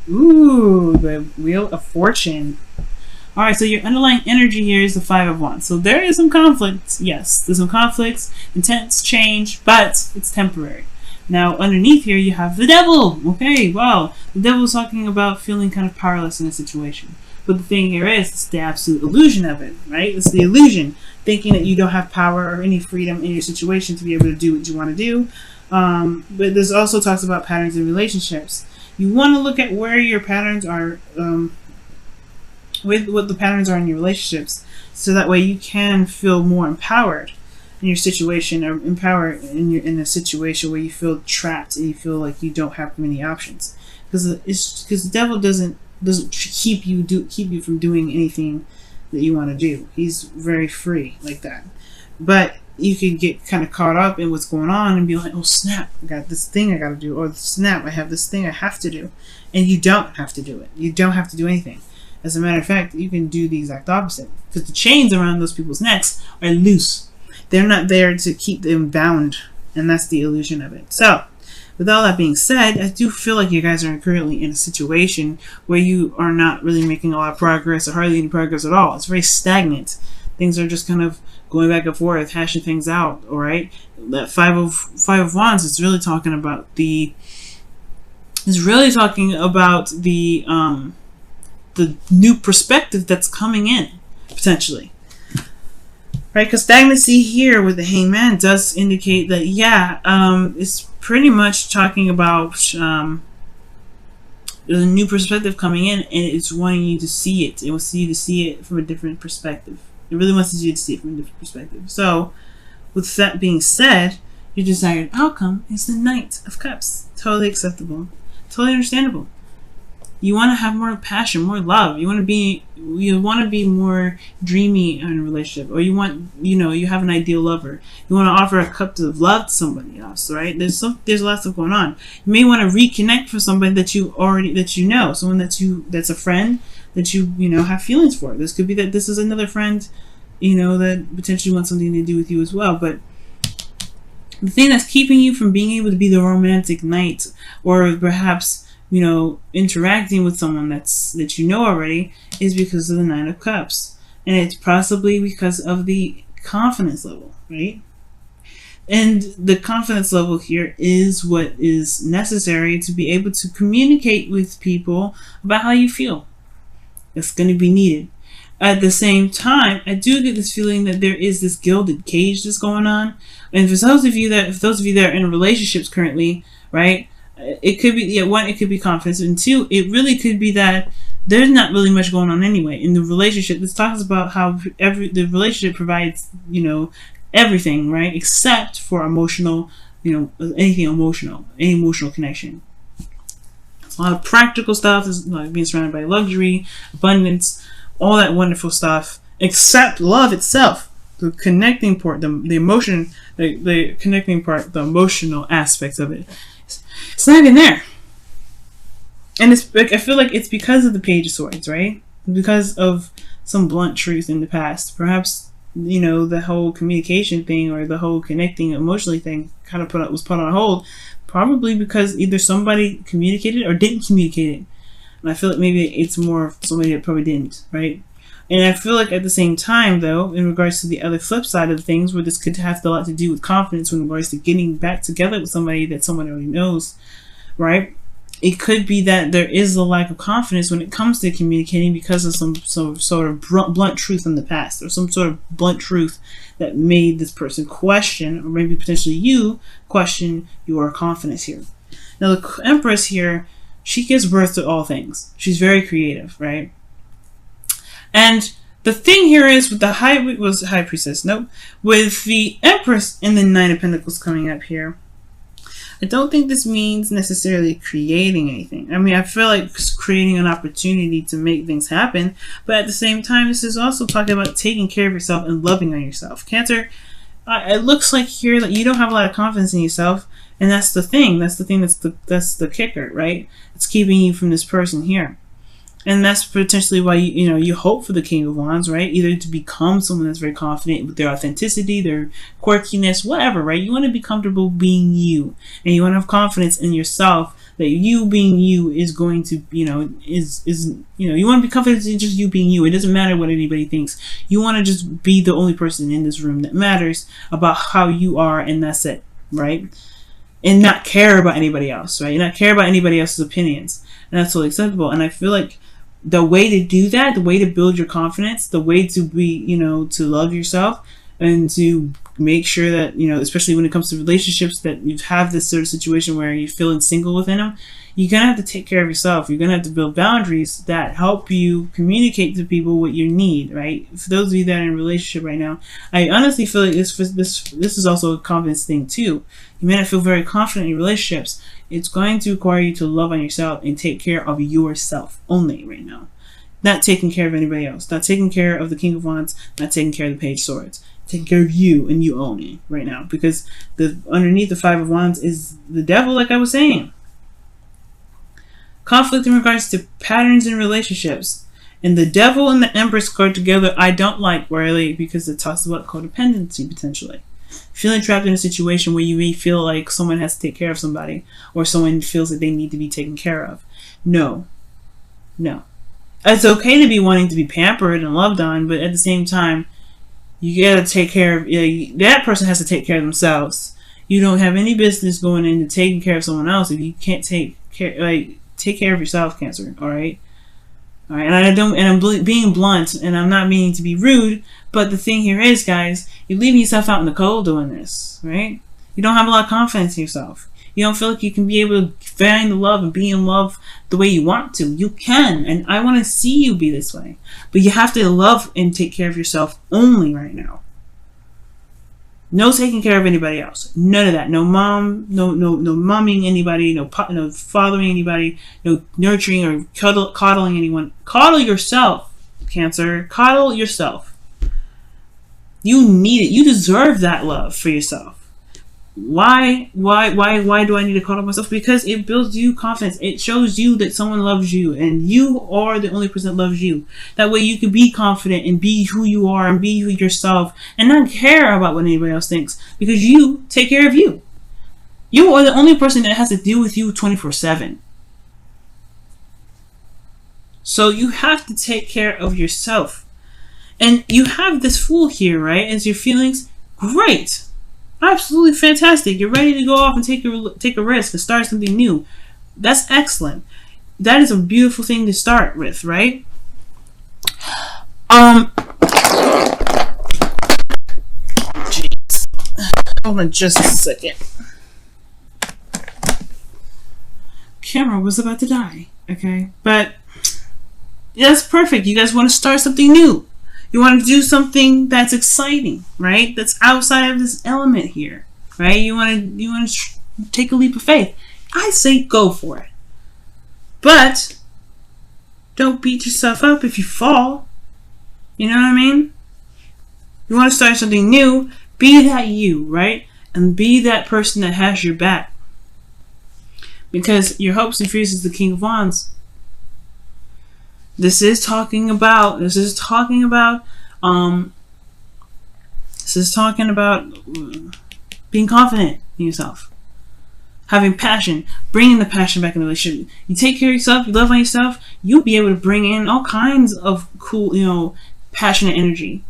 Ooh, the Wheel of Fortune. Alright, so your underlying energy here is the Five of Wands. So there is some conflict. Yes, there's some conflicts, intense change, but it's temporary. Now, underneath here, you have the Devil. Okay, well, the Devil is talking about feeling kind of powerless in a situation. But the thing here is, it's the absolute illusion of it, right? It's the illusion, thinking that you don't have power or any freedom in your situation to be able to do what you want to do. But this also talks about patterns in relationships. You want to look at where your patterns are, with what the patterns are in your relationships, so that way you can feel more empowered in your situation, or empowered in a situation where you feel trapped and you feel like you don't have many options. Because the devil doesn't keep you from doing anything that you want to do. He's very free like that. But you can get kind of caught up in what's going on and be like, oh snap, I got this thing I got to do, or snap, I have this thing I have to do. And you don't have to do it. You don't have to do anything. As a matter of fact, you can do the exact opposite, because the chains around those people's necks are loose. They're not there to keep them bound, and that's the illusion of it. So, with all that being said, I do feel like you guys are currently in a situation where you are not really making a lot of progress, or hardly any progress at all. It's very stagnant. Things are just kind of going back and forth, hashing things out. All right, that Five of Wands is really talking about the new perspective that's coming in potentially. Right, because stagnancy here with the Hangman does indicate that, yeah, it's pretty much talking about there's a new perspective coming in, and it's wanting you to see it. It wants you to see it from a different perspective. It really wants you to see it from a different perspective. So, with that being said, your desired outcome is the Knight of Cups. Totally acceptable. Totally understandable. You want to have more passion, more love. You want to be more dreamy in a relationship, or you have an ideal lover. You want to offer a cup of love to somebody else, right? There's lots of going on. You may want to reconnect with somebody that you know, someone that's a friend that you have feelings for. This could be that this is another friend, that potentially wants something to do with you as well. But the thing that's keeping you from being able to be the romantic knight, or perhaps interacting with someone that you know already, is because of the Nine of Cups. And it's possibly because of the confidence level, right? And the confidence level here is what is necessary to be able to communicate with people about how you feel. It's going to be needed. At the same time, I do get this feeling that there is this gilded cage that's going on. And for those of you that are in relationships currently, right? It could be, one, it could be confidence, and two, it really could be that there's not really much going on anyway in the relationship. This talks about how the relationship provides, everything, right, except for emotional, any emotional connection. It's a lot of practical stuff. It's like being surrounded by luxury, abundance, all that wonderful stuff, except love itself. The connecting part, the emotion, the connecting part, the emotional aspects of it. It's not even there. And I feel like it's because of the Page of Swords, right? Because of some blunt truth in the past. Perhaps, the whole communication thing, or the whole connecting emotionally thing kind of was put on hold. Probably because either somebody communicated or didn't communicate it. And I feel like maybe it's more somebody that probably didn't, right? And I feel like at the same time, though, in regards to the other flip side of things, where this could have a lot to do with confidence in regards to getting back together with somebody that someone already knows, right? It could be that there is a lack of confidence when it comes to communicating because of some sort of blunt truth in the past, or some sort of blunt truth that made this person question, or maybe potentially you question your confidence here. Now, the Empress here, she gives birth to all things. She's very creative, right? And the thing here is with the High Priestess, nope. With the Empress and the Nine of Pentacles coming up here, I don't think this means necessarily creating anything. I mean, I feel like it's creating an opportunity to make things happen, but at the same time, this is also talking about taking care of yourself and loving on yourself. Cancer, it looks like here that you don't have a lot of confidence in yourself, and that's the thing. That's the kicker, right? It's keeping you from this person here. And that's potentially why you hope for the King of Wands, right? Either to become someone that's very confident with their authenticity, their quirkiness, whatever, right? You want to be comfortable being you, and you want to have confidence in yourself that you being you is going to, you want to be confident in just you being you. It doesn't matter what anybody thinks. You want to just be the only person in this room that matters about how you are, and that's it, right? And not care about anybody else, right? Not care about anybody else's opinions. And that's totally acceptable. And I feel like the way to do that, the way to build your confidence, the way to be, to love yourself and to make sure that, especially when it comes to relationships, that you have this sort of situation where you're feeling single within them, you're going to have to take care of yourself. You're going to have to build boundaries that help you communicate to people what you need, right? For those of you that are in a relationship right now, I honestly feel like this is also a confidence thing too. You may not feel very confident in your relationships. It's going to require you to love on yourself and take care of yourself only right now. Not taking care of anybody else. Not taking care of the King of Wands. Not taking care of the Page of Swords. Take care of you, and you own it right now. Because underneath the Five of Wands is the devil, like I was saying. Conflict in regards to patterns in relationships. And the devil and the Empress card together, I don't like really, because it talks about codependency potentially. Feeling trapped in a situation where you may feel like someone has to take care of somebody, or someone feels that they need to be taken care of. No. It's okay to be wanting to be pampered and loved on, but at the same time, you gotta take care of, that person has to take care of themselves. You don't have any business going into taking care of someone else if you can't take care of yourself, Cancer. All right. And I'm being blunt, and I'm not meaning to be rude, but the thing here is, guys, you're leaving yourself out in the cold doing this, right? You don't have a lot of confidence in yourself. You don't feel like you can be able to find the love and be in love the way you want to. You can, and I want to see you be this way. But you have to love and take care of yourself only right now. No taking care of anybody else. None of that. No mom, no momming anybody, no fathering anybody, no nurturing or coddling anyone. Coddle yourself, Cancer. Coddle yourself. You need it. You deserve that love for yourself. Why do I need to coddle myself? Because it builds you confidence. It shows you that someone loves you, and you are the only person that loves you. That way you can be confident and be who you are and be yourself and not care about what anybody else thinks, because you take care of you. You are the only person that has to deal with you 24/7. So you have to take care of yourself. And you have this Fool here, right? As your feelings, great. Absolutely fantastic. You're ready to go off and take a risk and start something new. That's excellent. That is a beautiful thing to start with, right? Jeez. Hold on just a second. Camera was about to die. Okay, but that's perfect. You guys want to start something new. You want to do something that's exciting, right? That's outside of this element here, right? You want to take a leap of faith. I say go for it. But don't beat yourself up if you fall. You know what I mean? You want to start something new, be that you, right? And be that person that has your back. Because your hopes and fears is the King of Wands. This is talking about being confident in yourself, having passion, bringing the passion back in the relationship. You take care of yourself, you love on yourself, you'll be able to bring in all kinds of cool, passionate energy.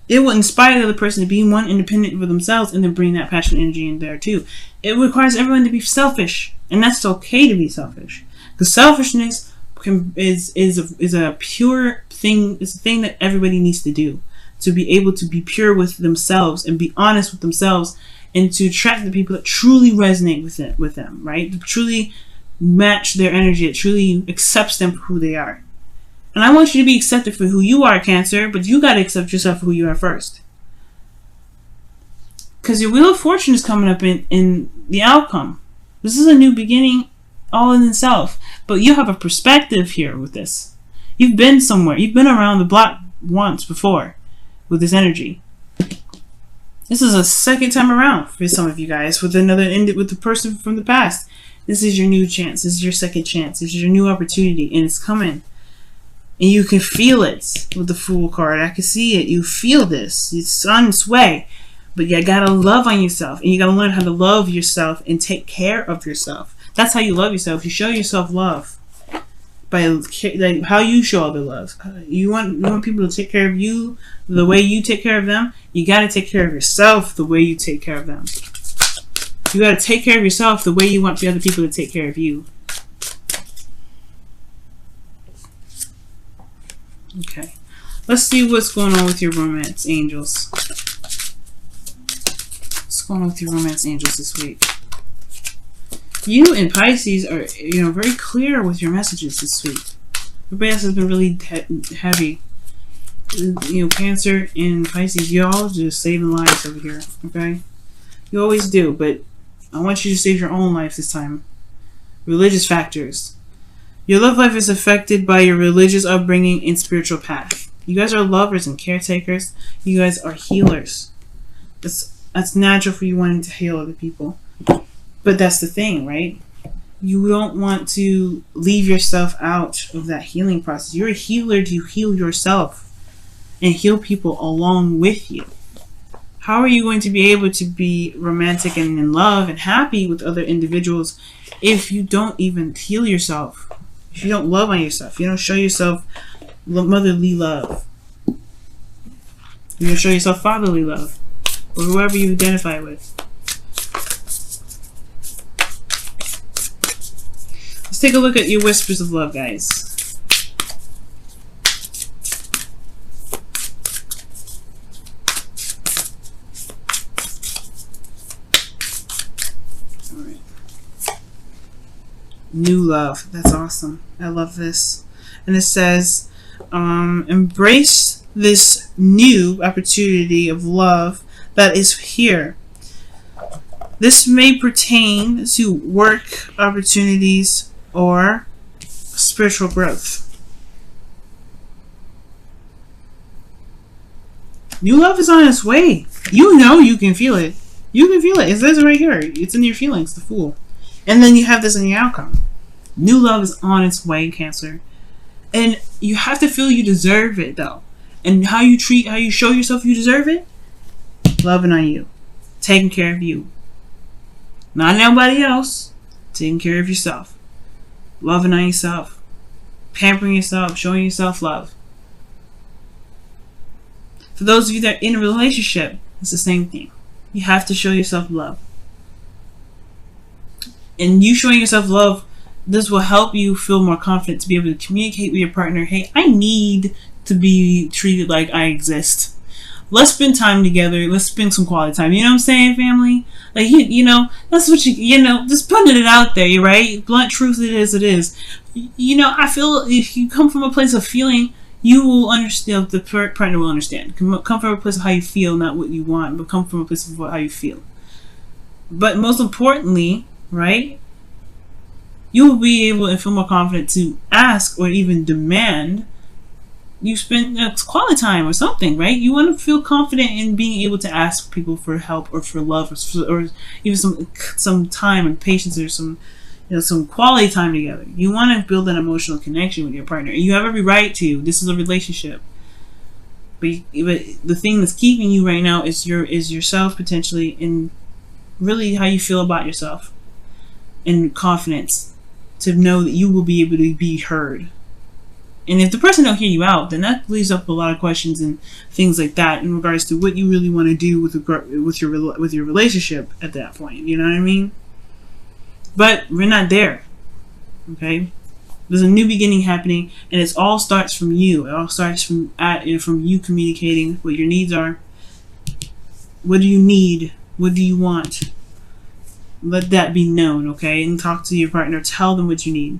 It will inspire the other person to be one independent for themselves, and then bring that passionate energy in there too. It requires everyone to be selfish, and that's okay to be selfish, because selfishness is a pure thing. It's a thing that everybody needs to do, to be able to be pure with themselves and be honest with themselves, and to attract the people that truly resonate with them, right? To truly match their energy, that truly accepts them for who they are. And I want you to be accepted for who you are, Cancer, but you got to accept yourself for who you are first. Because your Wheel of Fortune is coming up in the outcome. This is a new beginning all in itself. But you have a perspective here with this. You've been somewhere. You've been around the block once before with this energy. This is a second time around for some of you guys with the person from the past. This is your new chance. This is your second chance. This is your new opportunity, and it's coming. And you can feel it with the Fool card. I can see it. You feel this. It's on its way. But you gotta love on yourself, and you gotta learn how to love yourself and take care of yourself. That's how you love yourself. You show yourself love by like how you show other love. You want people to take care of you the way you take care of them. You got to take care of yourself the way you take care of them. You got to take care of yourself the way you want the other people to take care of you. Okay. Let's see what's going on with your romance angels. What's going on with your romance angels this week? You and Pisces are, very clear with your messages this week. Everybody else has been really heavy. Cancer and Pisces, y'all just saving lives over here, okay? You always do, but I want you to save your own life this time. Religious factors. Your love life is affected by your religious upbringing and spiritual path. You guys are lovers and caretakers. You guys are healers. That's natural for you wanting to heal other people. But that's the thing, right? You don't want to leave yourself out of that healing process. You're a healer to heal yourself and heal people along with you. How are you going to be able to be romantic and in love and happy with other individuals if you don't even heal yourself? If you don't love on yourself, you don't show yourself motherly love. You don't show yourself fatherly love, or whoever you identify with. Let's take a look at your whispers of love, guys. All right. New love. That's awesome. I love this. And it says, embrace this new opportunity of love that is here. This may pertain to work opportunities or spiritual growth. New love is on its way. You can feel it. You can feel it. It says it right here. It's in your feelings, the Fool. And then you have this in your outcome. New love is on its way, Cancer. And you have to feel you deserve it, though. And how you show yourself you deserve it? Loving on you. Taking care of you. Not nobody else. Taking care of yourself. Loving on yourself. Pampering yourself. Showing yourself love. For those of you that are in a relationship, it's the same thing. You have to show yourself love. And you showing yourself love, this will help you feel more confident to be able to communicate with your partner. Hey, I need to be treated like I exist. Let's spend time together. Let's spend some quality time. You know what I'm saying, family? Like, that's what just putting it out there, right? Blunt truth, it is. I feel if you come from a place of feeling, you will understand, the partner will understand. Come from a place of how you feel, not what you want, but come from a place of how you feel. But most importantly, right? You will be able to feel more confident to ask or even demand you spend quality time or something, right? You want to feel confident in being able to ask people for help or for love or even some time and patience or some quality time together. You want to build an emotional connection with your partner. You have every right to. This is a relationship. But the thing that's keeping you right now is yourself potentially, and really how you feel about yourself, and confidence to know that you will be able to be heard. And if the person don't hear you out, then that leaves up a lot of questions and things like that in regards to what you really want to do with your relationship at that point. You know what I mean? But we're not there. Okay? There's a new beginning happening, and it all starts from you. It all starts from you communicating what your needs are. What do you need? What do you want? Let that be known, okay? And talk to your partner. Tell them what you need.